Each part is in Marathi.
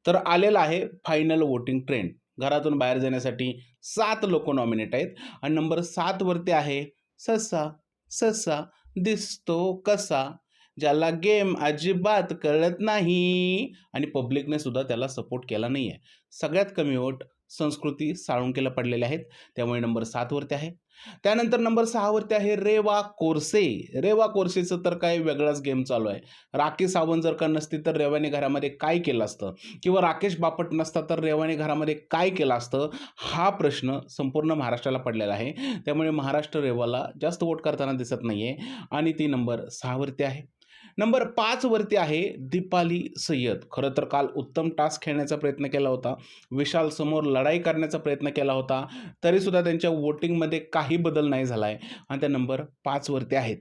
तर आलेला आहे फायनल वोटिंग ट्रेंड. घरातून बाहेर जाण्यासाठी 7 लोक नॉमिनेट आहेत आणि नंबर 7 वरती आहे ससा, ससा दिसतो कसा, ज्याला गेम अजिबात कळत नाही आणि पब्लिकने सुद्धा त्याला सपोर्ट केला नाहीये. सगळ्यात कमी वोट संस्कृती साळुंकेला पडलेले आहेत. त्यामुळे नंबर 7 वरती आहे. त्यानंतर नंबर 6 वरती आहे रेवा कोरसे. रेवा कोरसेचं तर काही वेगळाच गेम चालू आहे. राखी सावंत जर का नसती तर रेवाने घरामध्ये काय केलं असतं? किंवा राकेश बापट नसता तर रेवाने घरामध्ये काय केलं असतं? हा प्रश्न संपूर्ण महाराष्ट्राला पडलेला आहे. त्यामुळे महाराष्ट्र रेवाला जास्त वोट करताना दिसत नाहीये आणि ती नंबर 6 वरती आहे. नंबर 5 वरती आहे दीपाली सय्यद. खरं तर काल उत्तम टास्क खेळण्याचा प्रयत्न केला होता. विशाल समोर लढाई करण्याचा प्रयत्न केला होता. तरीसुद्धा त्यांच्या वोटिंगमध्ये काही बदल नाही झाला आहे आणि त्या नंबर 5 वरती आहेत.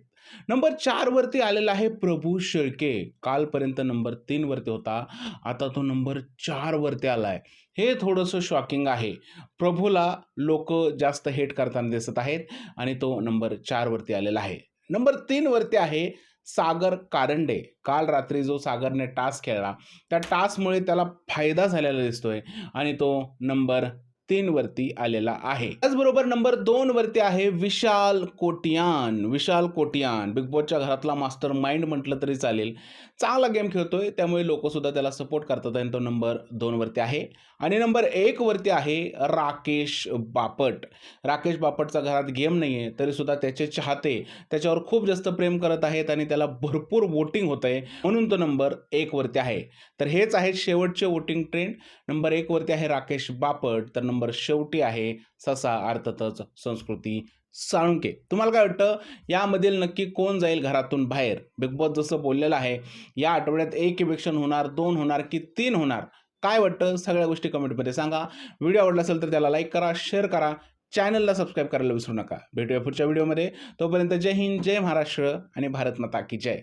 नंबर 4 वरती आलेला आहे प्रभू शेळके. कालपर्यंत नंबर 3 वरती होता. आता तो नंबर 4 वरती आलाय. हे थोडंसं शॉकिंग आहे. प्रभूला लोकं जास्त हेट करताना दिसत आहेत आणि तो नंबर 4 वरती आलेला आहे. नंबर 3 वरती आहे सागर कारंडे. काल रात्री जो सागरने टास्क खेळला, त्या टास्कमुळे त्याला फायदा झालेला दिसतोय आणि तो नंबर 3 वरती आलेला आहे. त्याचबरोबर नंबर 2 वरती आहे विशाल कोटियान. विशाल कोटियान बिग बॉसच्या घरातला मास्टर माइंड म्हटलं तरी चालेल. चांगला गेम खेळतोय, त्यामुळे लोकंसुद्धा त्याला सपोर्ट करतात आणि तो नंबर 2 वरती आहे. आणि नंबर 1 वरती आहे राकेश बापट. राकेश बापटचा घरात गेम नाहीये, तरीसुद्धा त्याचे चाहते त्याच्यावर खूप जास्त प्रेम करत आहेत आणि त्याला भरपूर वोटिंग होतंय, म्हणून तो नंबर 1 वरती आहे. तर हेच आहेत शेवटचे वोटिंग ट्रेंड. नंबर 1 वरती आहे राकेश बापट, तर नंबर शेवटी आहे ससा अर्थातच संस्कृती साळुंके. तुम्हाला काय वाटतं यामधील नक्की कोण जाईल घरातून बाहेर? बिग बॉस जसं बोललेलं आहे, या आठवड्यात 1 इव्हिक्शन होणार, 2 होणार की 3 होणार? काय वाटतं? सगळ्या गोष्टी कमेंटमध्ये सांगा. व्हिडिओ आवडला असेल तर त्याला लाईक करा, शेअर करा. चॅनलला सबस्क्राईब करायला विसरू नका. भेटूया पुढच्या व्हिडिओमध्ये. तोपर्यंत जय हिंद, जय महाराष्ट्र आणि भारत माता की जय.